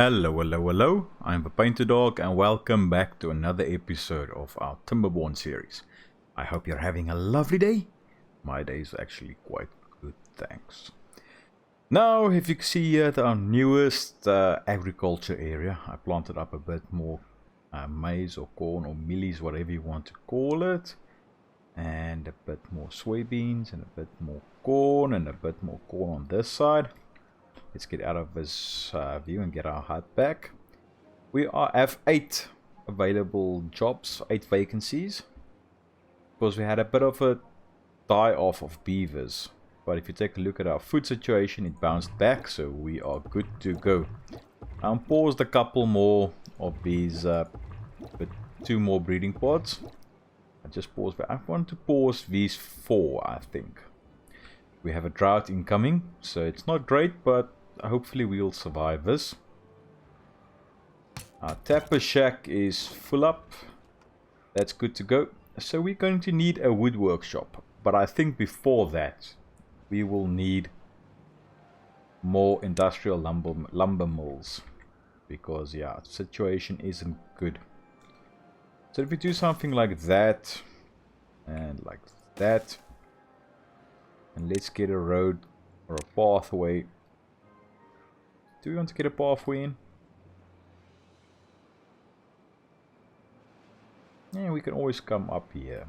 Hello, hello, hello. I'm the PaintedDog and welcome back to another episode of our Timberborn series. I hope you're having a lovely day. My day is actually quite good, thanks. Now, if you can see here at our newest agriculture area, I planted up a bit more maize or corn or millies, whatever you want to call it. And a bit more soybeans and a bit more corn and a bit more corn on this side. Let's get out of this view and get our hut back. We have 8 available jobs, 8 vacancies. Because we had a bit of a die-off of beavers. But if you take a look at our food situation, it bounced back, so we are good to go. I paused a couple more of these, but 2 more breeding pods. I just paused, but I want to pause these 4, I think. We have a drought incoming, so it's not great, but hopefully we'll survive this. Our tapper shack is full up. That's good to go. So we're going to need a wood workshop. But I think before that, we will need more industrial lumber mills. Because, yeah, the situation isn't good. So if we do something like that, and like that, and let's get a road or a pathway. Do we want to get a pathway in? Yeah, we can always come up here.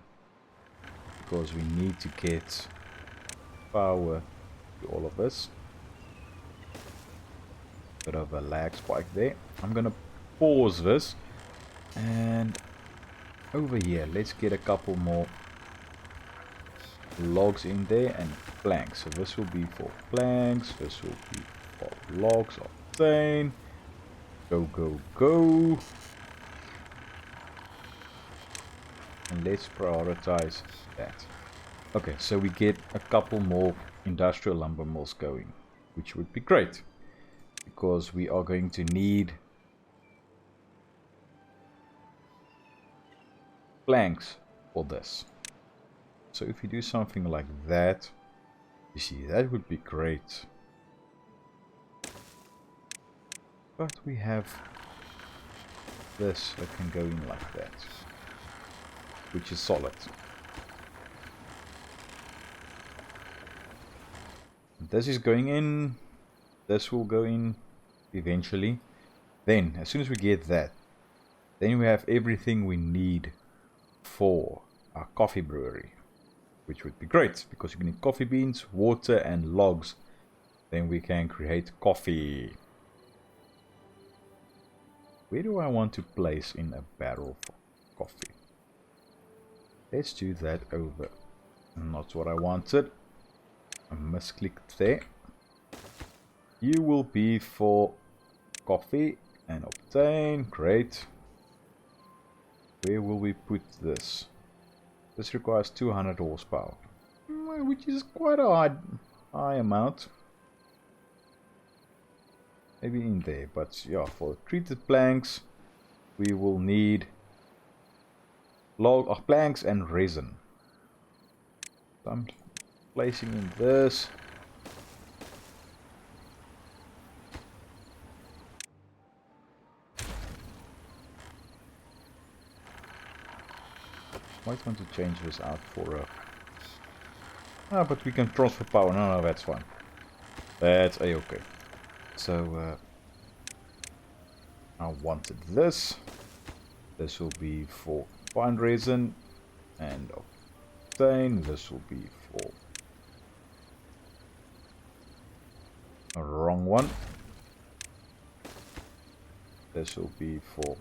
Because we need to get power to all of this. Bit of a lag spike there. I'm gonna pause this. And over here, let's get a couple more logs in there and planks. So this will be for planks. This will be for logs. Obtain. Go, go, go. And let's prioritize that. Okay, so we get a couple more industrial lumber mills going, which would be great. Because we are going to need planks for this. So if you do something like that, you see, that would be great. But we have this that can go in like that, which is solid. This is going in, this will go in eventually. Then, as soon as we get that, then we have everything we need for our coffee brewery. Which would be great, because you need coffee beans, water and logs. Then we can create coffee. Where do I want to place in a barrel for coffee? Let's do that over. Not what I wanted. I misclicked there. You will be for coffee and obtain. Great. Where will we put this? This requires 200 horsepower, which is quite a high amount. Maybe in there, but yeah, for treated planks, we will need planks and resin. So I'm placing in this. Might want to change this out for a... but we can transfer power. No, that's fine. That's a-okay. So, I wanted this. This will be for fine resin and obtain. This will be for a wrong one. This will be for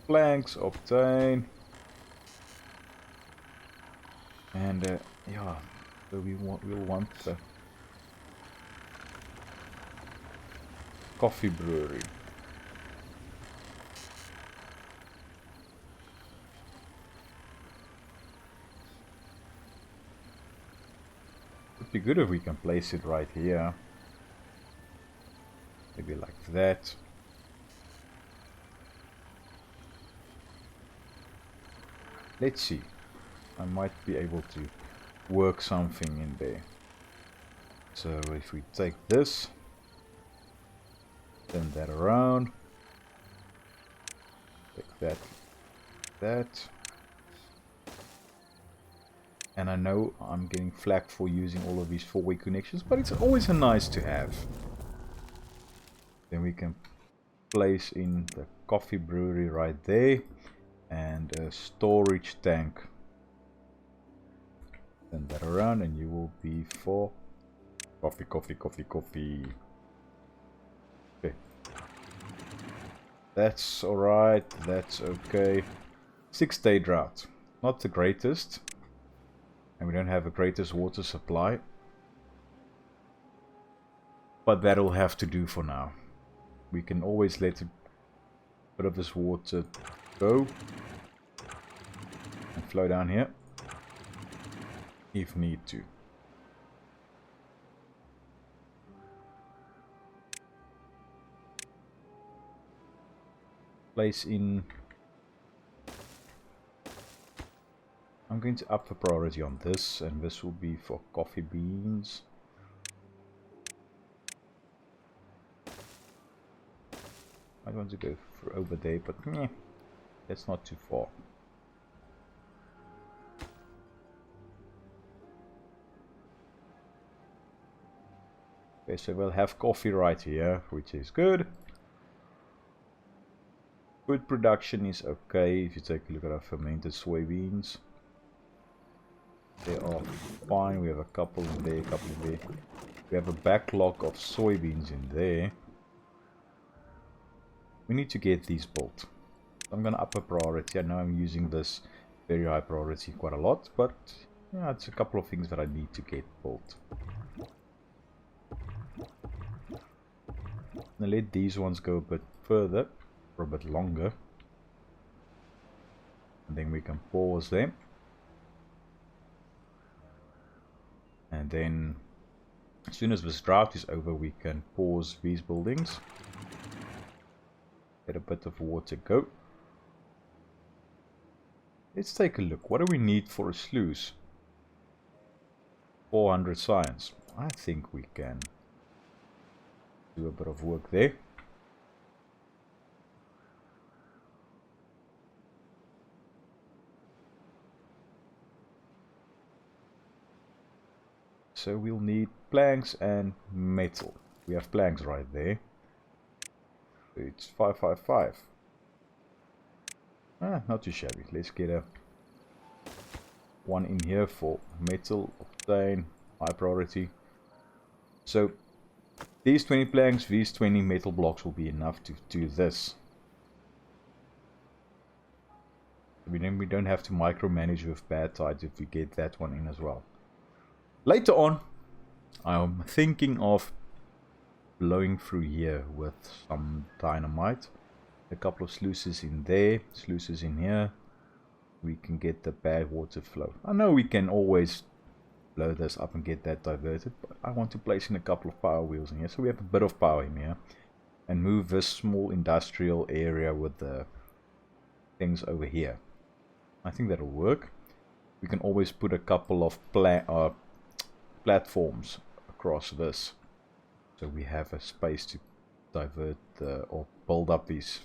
planks, obtain. And yeah, so we'll want the coffee brewery. Would be good if we can place it right here. Maybe like that. Let's see. I might be able to work something in there. So if we take this, Turn that around. Take that. That. And I know I'm getting flack for using all of these four-way connections, but it's always a nice to have. Then we can place in the coffee brewery right there and a storage tank. Turn that around and you will be for coffee, coffee, coffee, coffee. Okay. That's alright, that's okay. 6-day drought. Not the greatest. And we don't have the greatest water supply. But that'll have to do for now. We can always let a bit of this water go. And flow down here. If need to. Place in... I'm going to up the priority on this, and this will be for coffee beans. I want to go for over there, but that's not too far. Okay, so we'll have coffee right here, which is good. Food production is okay if you take a look at our fermented soybeans. They are fine. We have a couple in there, a couple in there. We have a backlog of soybeans in there. We need to get these built. I'm going to up a priority. I know I'm using this very high priority quite a lot, but yeah, it's a couple of things that I need to get built. Now let these ones go a bit further, for a bit longer. And then we can pause them. And then, as soon as this drought is over, we can pause these buildings. Let a bit of water go. Let's take a look. What do we need for a sluice? 400 science. I think we can do a bit of work there. So we'll need planks and metal. We have planks right there. It's 555. Not too shabby. Let's get a one in here for metal, obtain, high priority. So these 20 planks, these 20 metal blocks will be enough to do this. We don't have to micromanage with bad tides if we get that one in as well. Later on, I'm thinking of blowing through here with some dynamite. A couple of sluices in there, sluices in here. We can get the bad water flow. I know we can always blow this up and get that diverted, but I want to place in a couple of power wheels in here, so we have a bit of power in here. And move this small industrial area with the things over here. I think that'll work. We can always put a couple of platforms across this, so we have a space to divert or build up these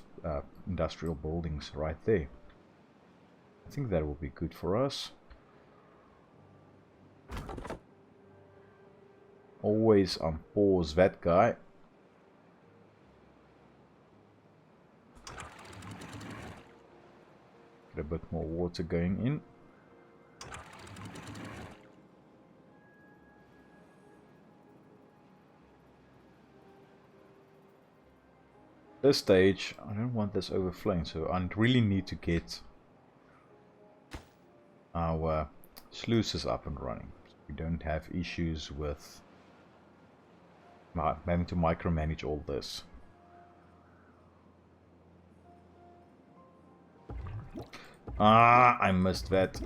industrial buildings right there. I think that will be good for us. Always pause that guy. Get a bit more water going in. This stage, I don't want this overflowing, so I really need to get our sluices up and running. So we don't have issues with having to micromanage all this. I missed that.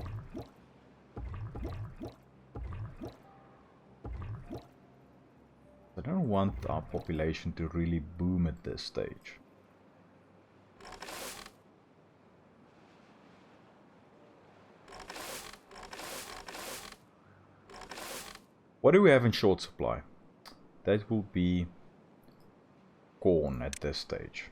I don't want our population to really boom at this stage. What do we have in short supply? That will be corn at this stage.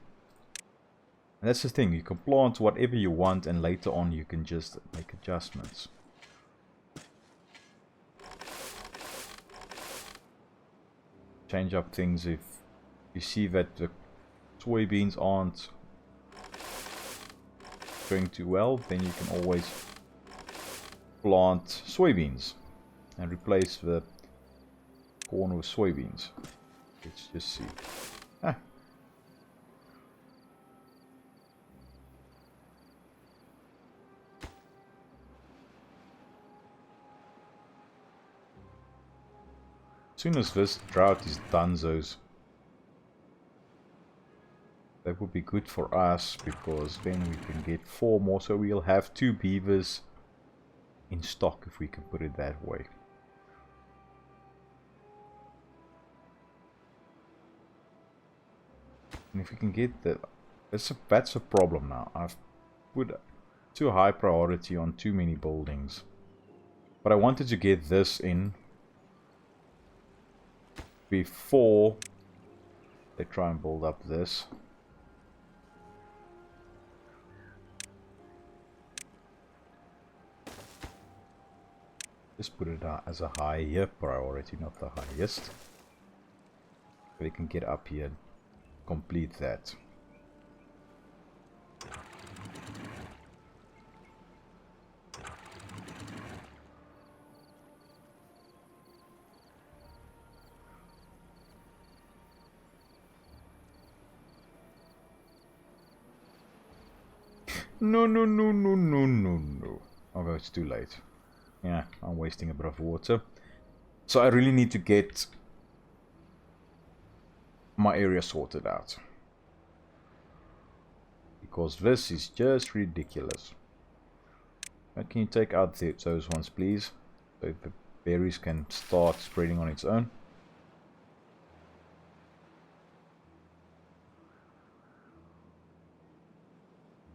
And that's the thing, you can plant whatever you want and later on you can just make adjustments. Change up things if you see that the soybeans aren't going too well, then you can always plant soybeans and replace the corn with soybeans. Let's just see. Ah. As soon as this drought is done, that would be good for us, because then we can get 4 more, so we'll have 2 beavers in stock, if we can put it that way. And if we can get that, that's a problem now. I've put too high priority on too many buildings, but I wanted to get this in before they try and build up this. Just put it as a higher priority, not the highest. So we can get up here and complete that. No. Oh, it's too late. Yeah, I'm wasting a bit of water. So I really need to get my area sorted out, because this is just ridiculous. Can you take out those ones, please, so the berries can start spreading on its own?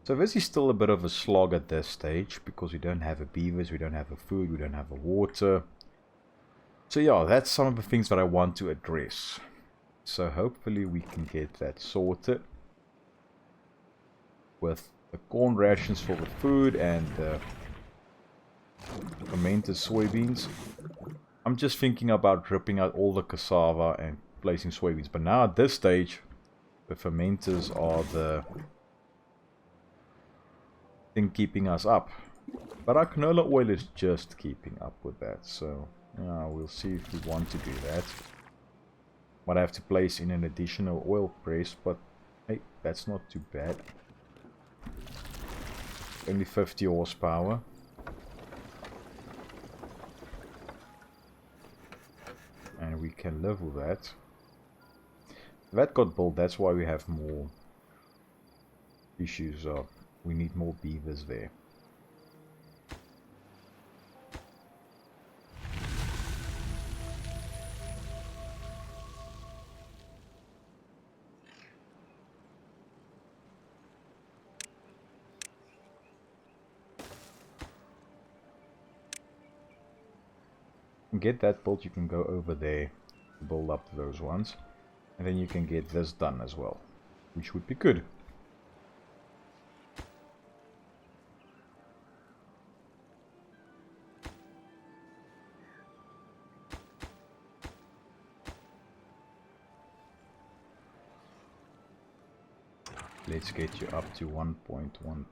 So this is still a bit of a slog at this stage, because we don't have a beavers, we don't have a food, we don't have a water. So yeah, that's some of the things that I want to address. So hopefully we can get that sorted with the corn rations for the food and the fermented soybeans. I'm just thinking about ripping out all the cassava and placing soybeans, but now at this stage the fermenters are the thing keeping us up. But our canola oil is just keeping up with that, so yeah, we'll see if we want to do that. Might have to place in an additional oil press, but hey, that's not too bad. Only 50 horsepower. And we can live with that. That got built, that's why we have more issues. We need more beavers there. Get that built, you can go over there, build up those ones, and then you can get this done as well, which would be good. Let's get you up to 1.1.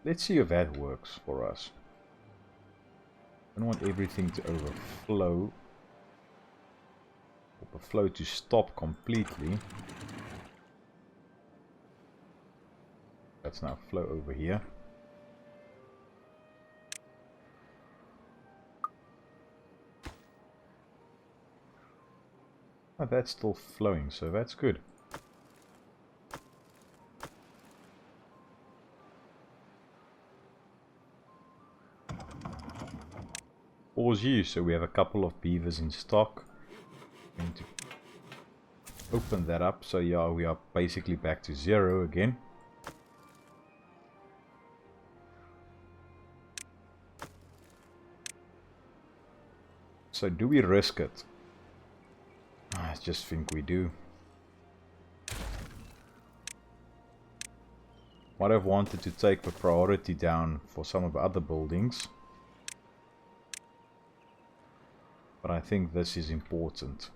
Let's see if that works for us. I don't want everything to overflow. Overflow to stop completely. Let's now flow over here. Oh, that's still flowing, so that's good. Pause you, so we have a couple of beavers in stock. I'm going to open that up, so yeah, we are basically back to 0 again. So do we risk it? I just think we do. Might have wanted to take the priority down for some of the other buildings. But I think this is important.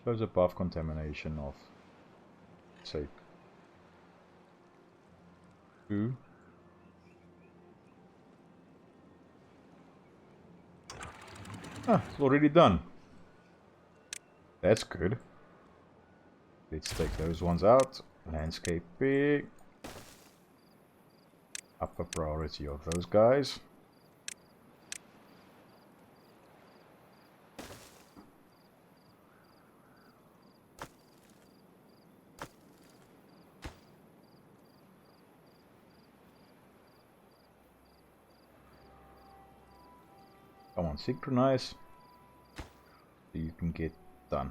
Shows above contamination of, say, 2. Ah, it's already done. That's good. Let's take those ones out. Landscaping. Upper priority of those guys. Come on, synchronize. So you can get done.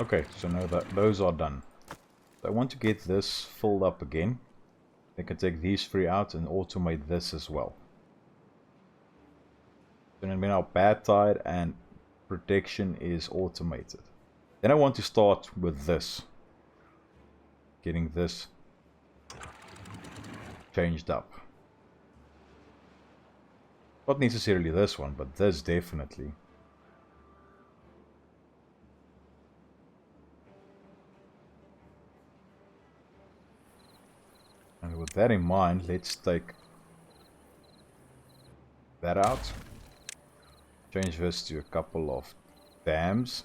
Okay, so now that those are done. I want to get this filled up again. I can take these 3 out and automate this as well. Then now bad tide and protection is automated. Then I want to start with this. Getting this changed up. Not necessarily this one, but this definitely. And with that in mind, let's take that out. Change this to a couple of dams.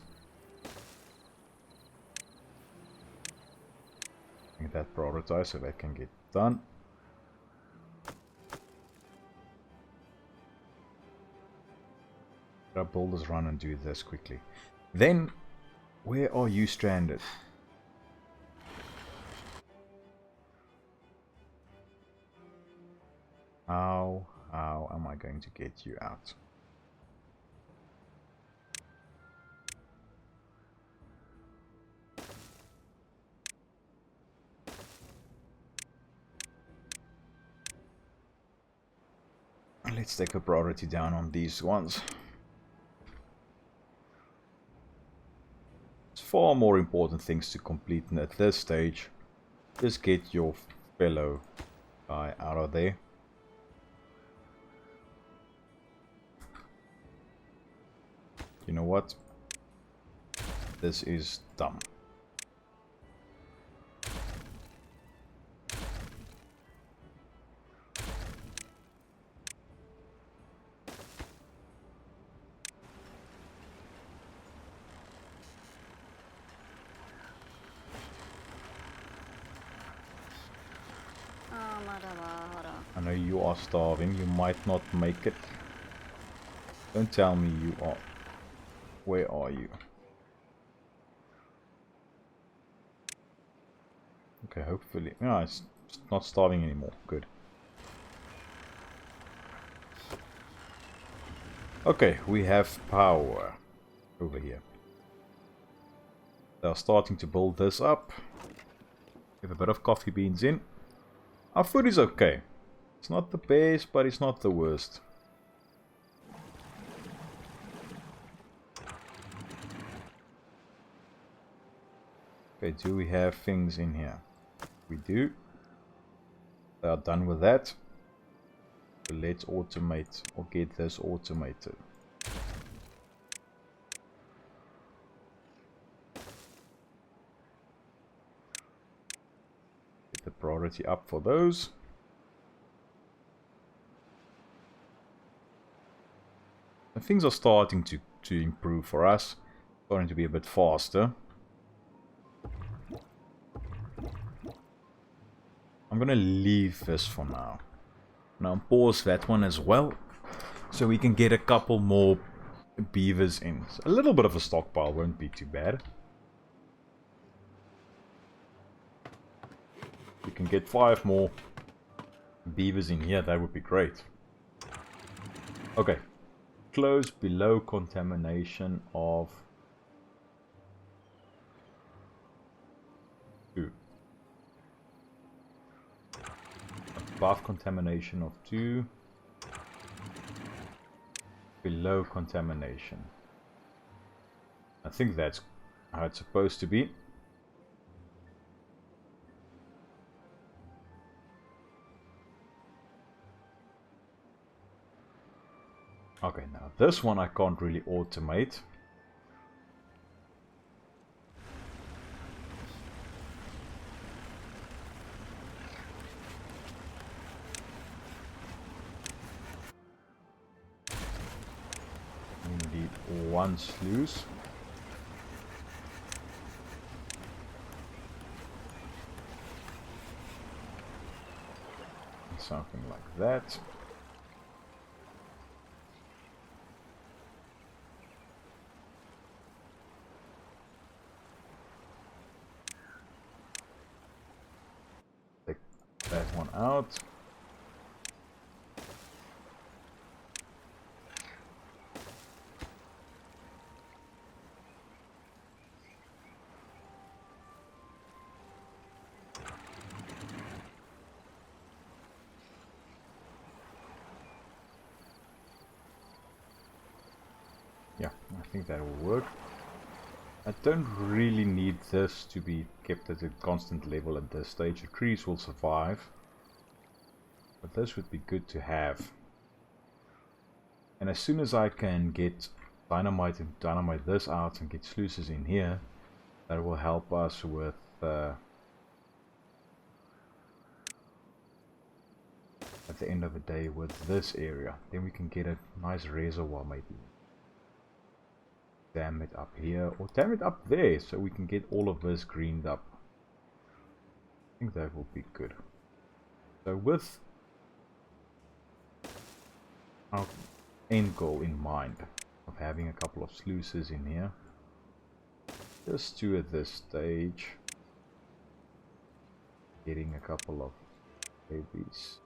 Make that prioritized so that can get done. Our builders run and do this quickly. Then, where are you stranded? How am I going to get you out? Let's take a priority down on these ones. It's far more important things to complete, and at this stage, just get your fellow guy out of there. You know what? This is dumb. I know you are starving. You might not make it. Don't tell me you are. Where are you? Okay, hopefully. No, it's not starving anymore. Good. Okay, we have power over here. They are starting to build this up. We have a bit of coffee beans in. Our food is okay. It's not the best, but it's not the worst. Okay, do we have things in here? We do. They are done with that. So let's automate or get this automated. Get the priority up for those. And things are starting to improve for us. Starting to be a bit faster. I'm gonna leave this for now. Now pause that one as well, so we can get a couple more beavers in. So a little bit of a stockpile won't be too bad. We can get 5 more beavers in here, that would be great. Okay. Close below contamination of 2. Above contamination of 2. Below contamination. I think that's how it's supposed to be. Okay, now this one I can't really automate. We need 1 sluice. Something like that. Take that one out. Yeah, I think that will work. I don't really need this to be kept at a constant level at this stage. The trees will survive. But this would be good to have. And as soon as I can get dynamite and dynamite this out and get sluices in here, that will help us with at the end of the day with this area. Then we can get a nice reservoir maybe. Dam it up here or dam it up there so we can get all of this greened up. I think that will be good. So with our end goal in mind of having a couple of sluices in here, just 2 at this stage, getting a couple of babies.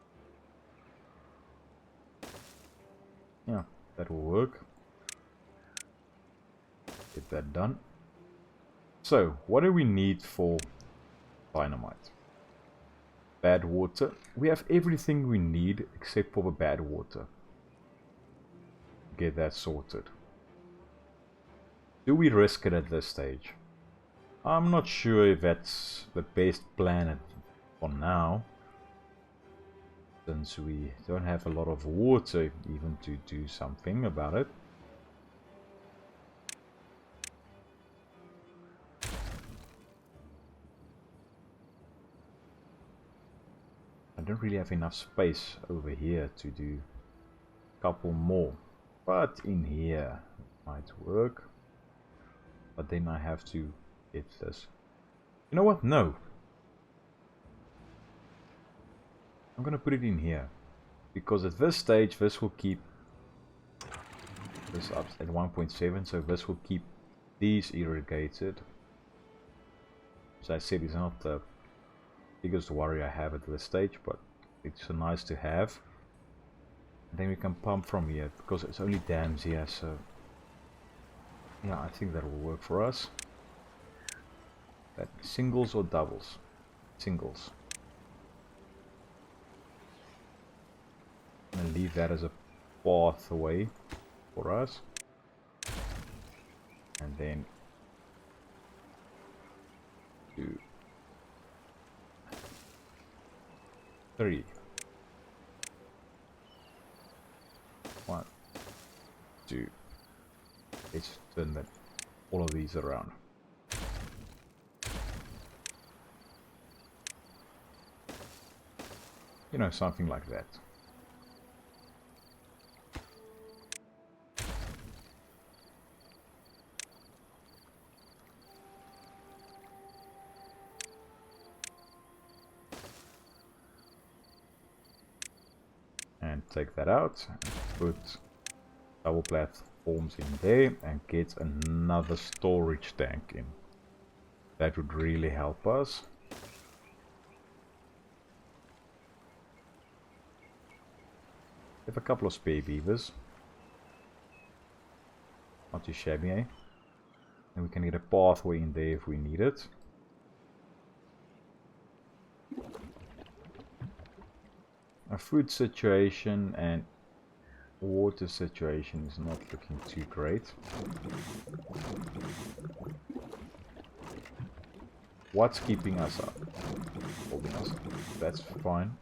Yeah, that will work. Get that done. So, what do we need for dynamite? Bad water. We have everything we need except for the bad water. Get that sorted. Do we risk it at this stage? I'm not sure if that's the best plan for now, since we don't have a lot of water even to do something about it. I don't really have enough space over here to do a couple more, but in here it might work. But then I have to get this. You know what? No. I'm gonna put it in here because at this stage this will keep this up at 1.7, so this will keep these irrigated. As I said, it's not the biggest worry I have at this stage, but it's nice to have. And then we can pump from here because it's only dams here, so yeah, I think that will work for us. That singles or doubles? Singles. I'm gonna leave that as a pathway for us, and then 2, 3, 1, 2. Let's turn that all of these around. You know, something like that. And take that out and put double platforms in there and get another storage tank in. That would really help us. We have a couple of spare beavers. Not too shabby, eh? And we can get a pathway in there if we need it. Our food situation and water situation is not looking too great. What's keeping us up? Holding us up. That's fine.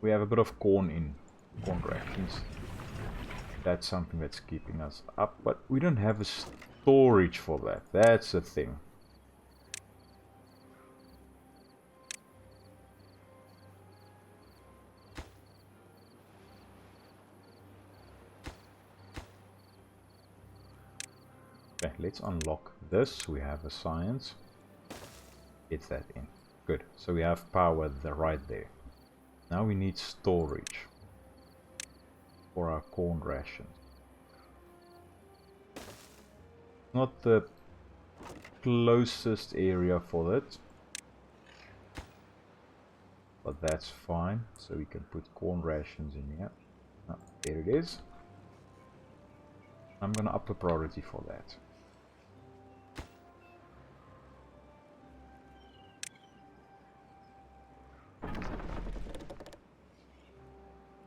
We have a bit of corn rations. That's something that's keeping us up, but we don't have a storage for that. That's the thing. Okay, let's unlock this. We have a science. Get that in. Good. So we have power right there. Now we need storage for our corn rations. Not the closest area for that, but that's fine. So we can put corn rations in here. Oh, there it is. I'm gonna up a priority for that.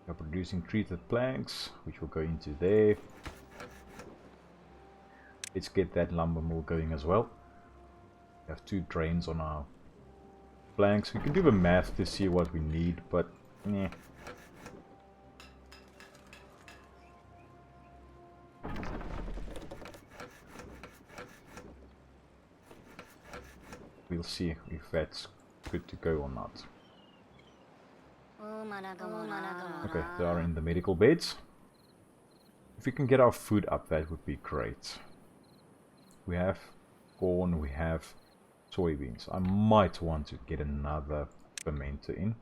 We're producing treated planks, which will go into there. Let's get that lumber mill going as well. We have 2 drains on our planks. We can do the math to see what we need, but eh. We'll see if that's good to go or not. Okay, they are in the medical beds. If we can get our food up, that would be great. We have corn, we have soybeans. I might want to get another fermenter in.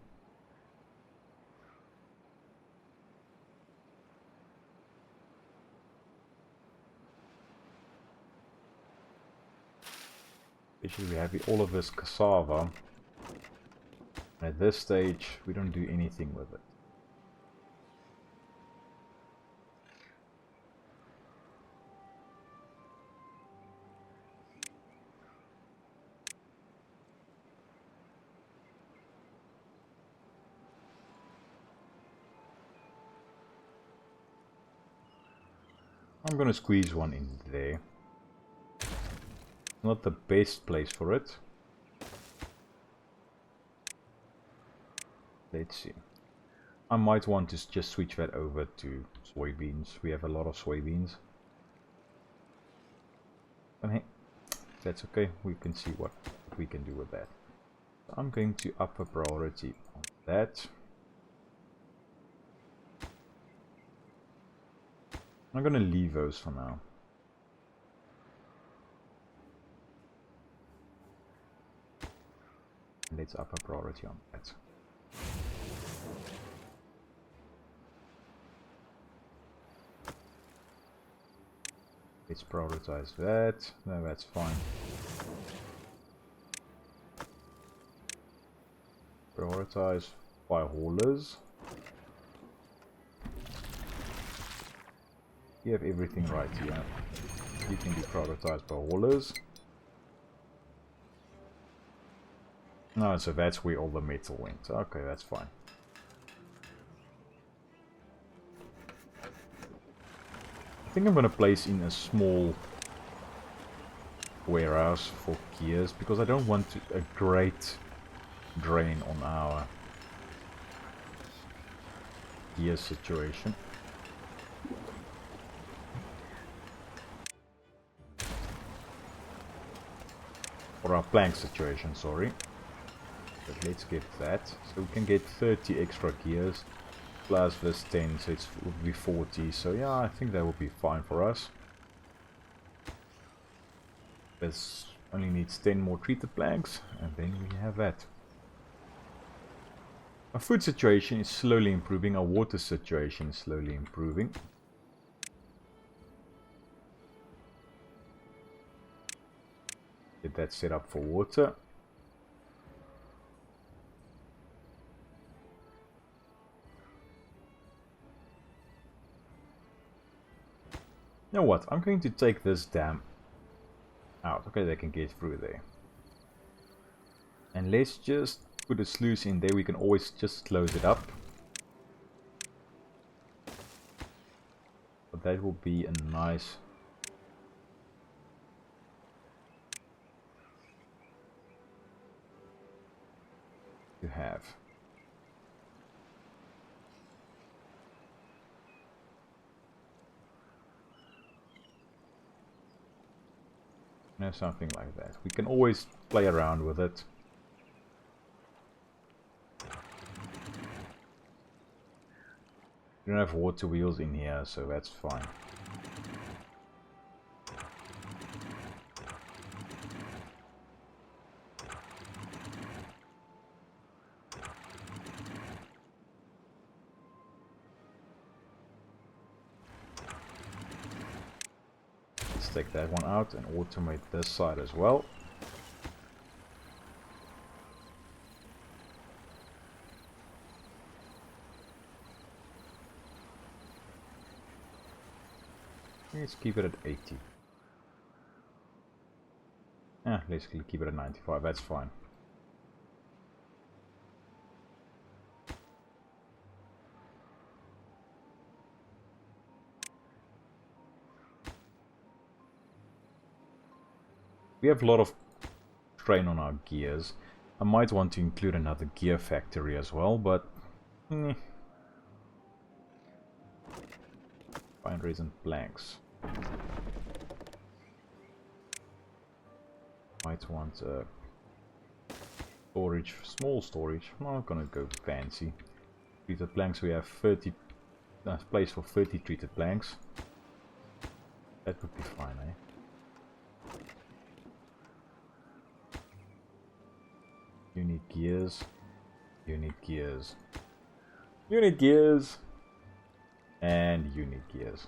Especially we have all of this cassava. And at this stage, we don't do anything with it. I'm gonna squeeze one in there. Not the best place for it. Let's see. I might want to just switch that over to soybeans. We have a lot of soybeans. But hey, that's okay. We can see what we can do with that. So I'm going to up a priority on that. I'm going to leave those for now. Let's up a priority on that. Let's prioritize that. No, that's fine. Prioritize by haulers. You have everything right here. You can be prioritized by haulers. No, so that's where all the metal went. Okay, that's fine. I think I'm going to place in a small warehouse for gears because I don't want a great drain on our gear situation. Or our plank situation, sorry. But let's get that. So we can get 30 extra gears. Plus this 10, so it would be 40. So yeah, I think that would be fine for us. This only needs 10 more treated planks, and then we have that. Our food situation is slowly improving. Our water situation is slowly improving. Get that set up for water. You know what? I'm going to take this dam out. Okay, they can get through there. And let's just put a sluice in there. We can always just close it up. But that will be a nice... to have. You know, something like that. We can always play around with it. We don't have water wheels in here, so that's fine. Let's take that one out and automate this side as well. Let's keep it at 80. Let's keep it at 95, that's fine. We have a lot of strain on our gears. I might want to include another gear factory as well, but... Fine resin planks. Might want storage, small storage. I'm not gonna go fancy. Treated planks, we have 30 place for 30 treated planks. That would be fine, eh? You need gears. You need gears. You need gears. And you need gears.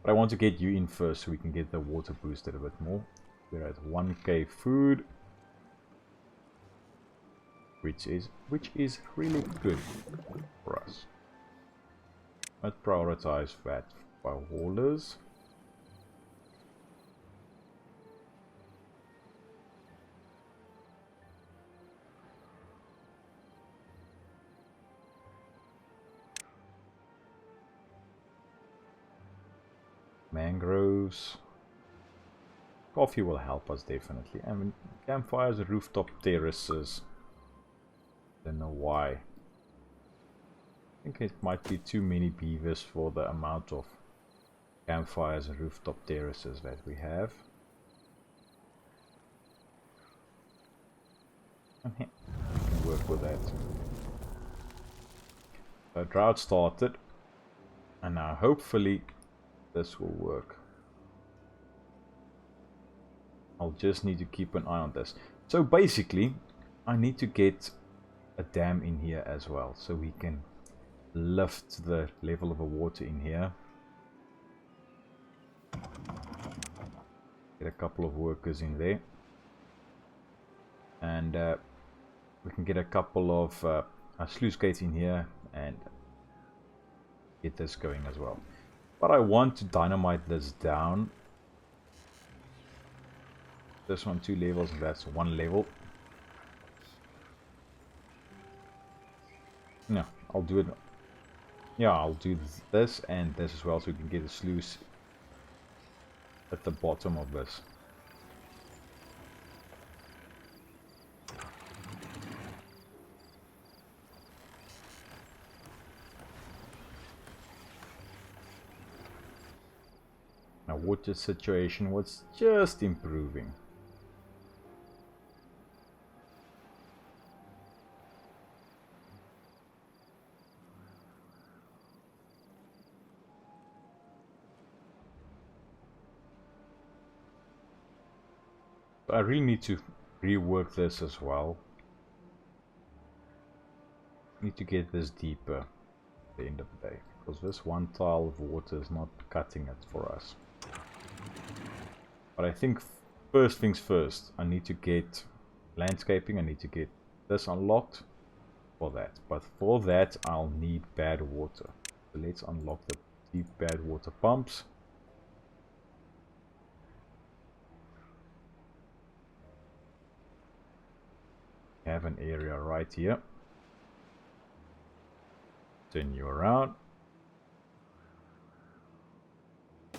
But I want to get you in first so we can get the water boosted a bit more. We're at 1k food, which is really good for us. Let's prioritize that by haulers. Mangroves. Coffee will help us definitely. I mean, campfires, rooftop terraces. Don't know why. I think it might be too many beavers for the amount of campfires and rooftop terraces that we have. We can work with that. So drought started, and now hopefully this will work. I'll just need to keep an eye on this. So basically, I need to get a dam in here as well, so we can lift the level of the water in here. Get a couple of workers in there. And we can get a couple of sluice gates in here and get this going as well. But I want to dynamite this down. This one 2 levels, and that's 1 level. No, I'll do it. Yeah, I'll do this and this as well, so we can get a sluice at the bottom of this. Now, water situation was just improving. I really need to rework this as well. Need to get this deeper at the end of the day, because this one tile of water is not cutting it for us. But I think first things first, I need to get landscaping, I need to get this unlocked for that. But for that I'll need bad water. So let's unlock the deep bad water pumps. have an area right here. Turn you around.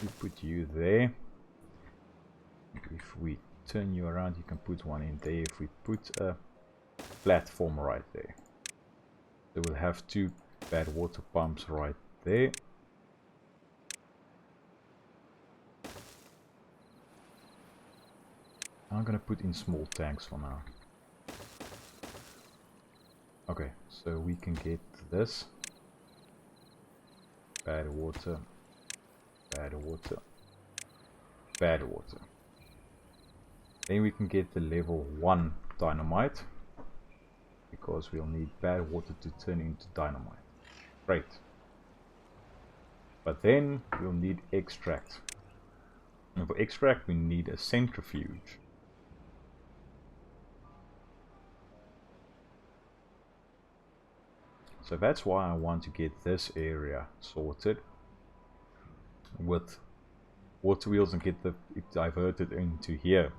We put you there. If we turn you around, you can put one in there. If we put a platform right there, so we'll have two bad water pumps right there. I'm gonna put in small tanks for now. Okay, so we can get this. Bad water, bad water, bad water. Then we can get the level 1 dynamite, because we'll need bad water to turn into dynamite. Great. But then we'll need extract. And for extract we need a centrifuge. So that's why I want to get this area sorted with water wheels and get it diverted into here.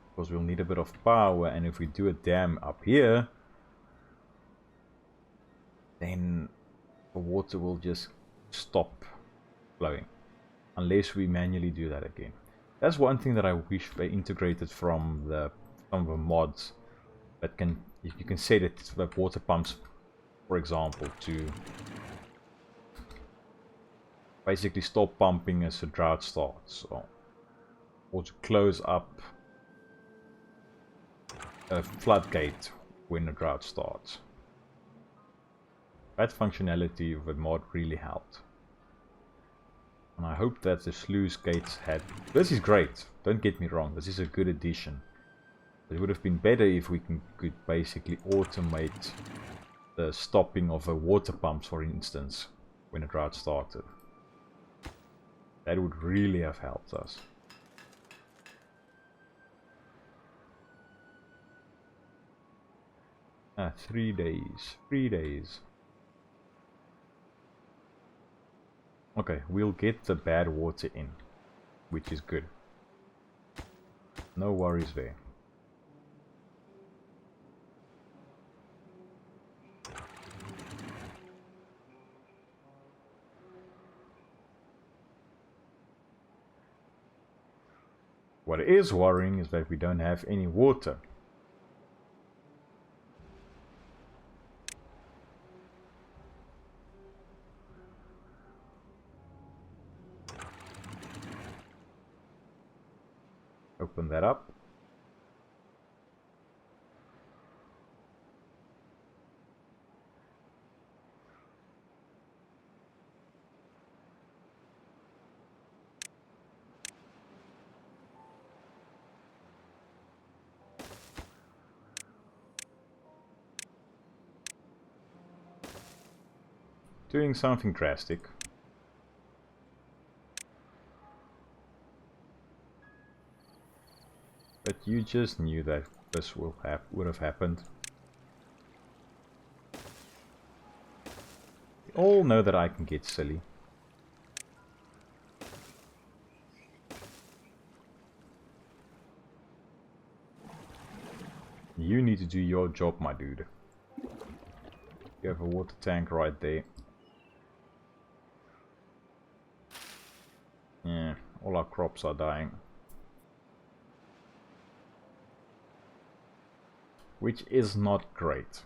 Because we'll need a bit of power, and if we do a dam up here, then the water will just stop flowing. Unless we manually do that again. That's one thing that I wish they integrated from some of the mods. That you can set it the water pumps, for example, to basically stop pumping as a drought starts, or to close up a floodgate when a drought starts. That functionality of the mod really helped. And I hope that the sluice gates had... This is great, don't get me wrong, this is a good addition. It would have been better if we could basically automate the stopping of the water pumps, for instance, when a drought started. That would really have helped us. Ah, 3 days. 3 days. Okay, we'll get the bad water in, which is good. No worries there. What is worrying is that we don't have any water. Open that up. Doing something drastic. But you just knew that this would have happened. We all know that I can get silly. You need to do your job, my dude. You have a water tank right there. Yeah, all our crops are dying. Which is not great.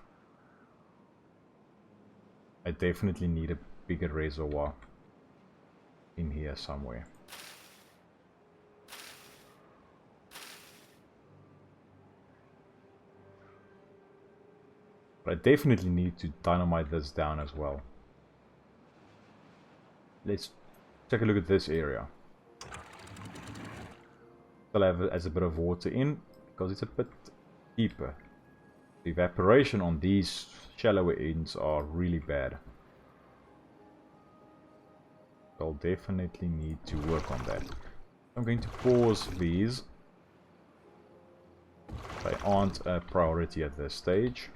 I definitely need a bigger reservoir in here somewhere. But I definitely need to dynamite this down as well. Let's take a look at this area. Still have it as a bit of water in, because it's a bit deeper. The evaporation on these shallower ends are really bad. I'll definitely need to work on that. I'm going to pause these. They aren't a priority at this stage.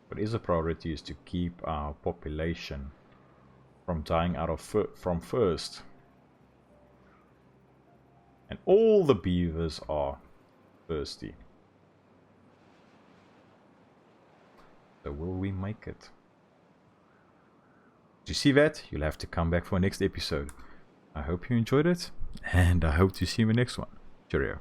What is a priority is to keep our population from dying out of from first. And all the beavers are thirsty. So will we make it? Did you see that? You'll have to come back for next episode. I hope you enjoyed it, and I hope to see you in the next one. Cheerio.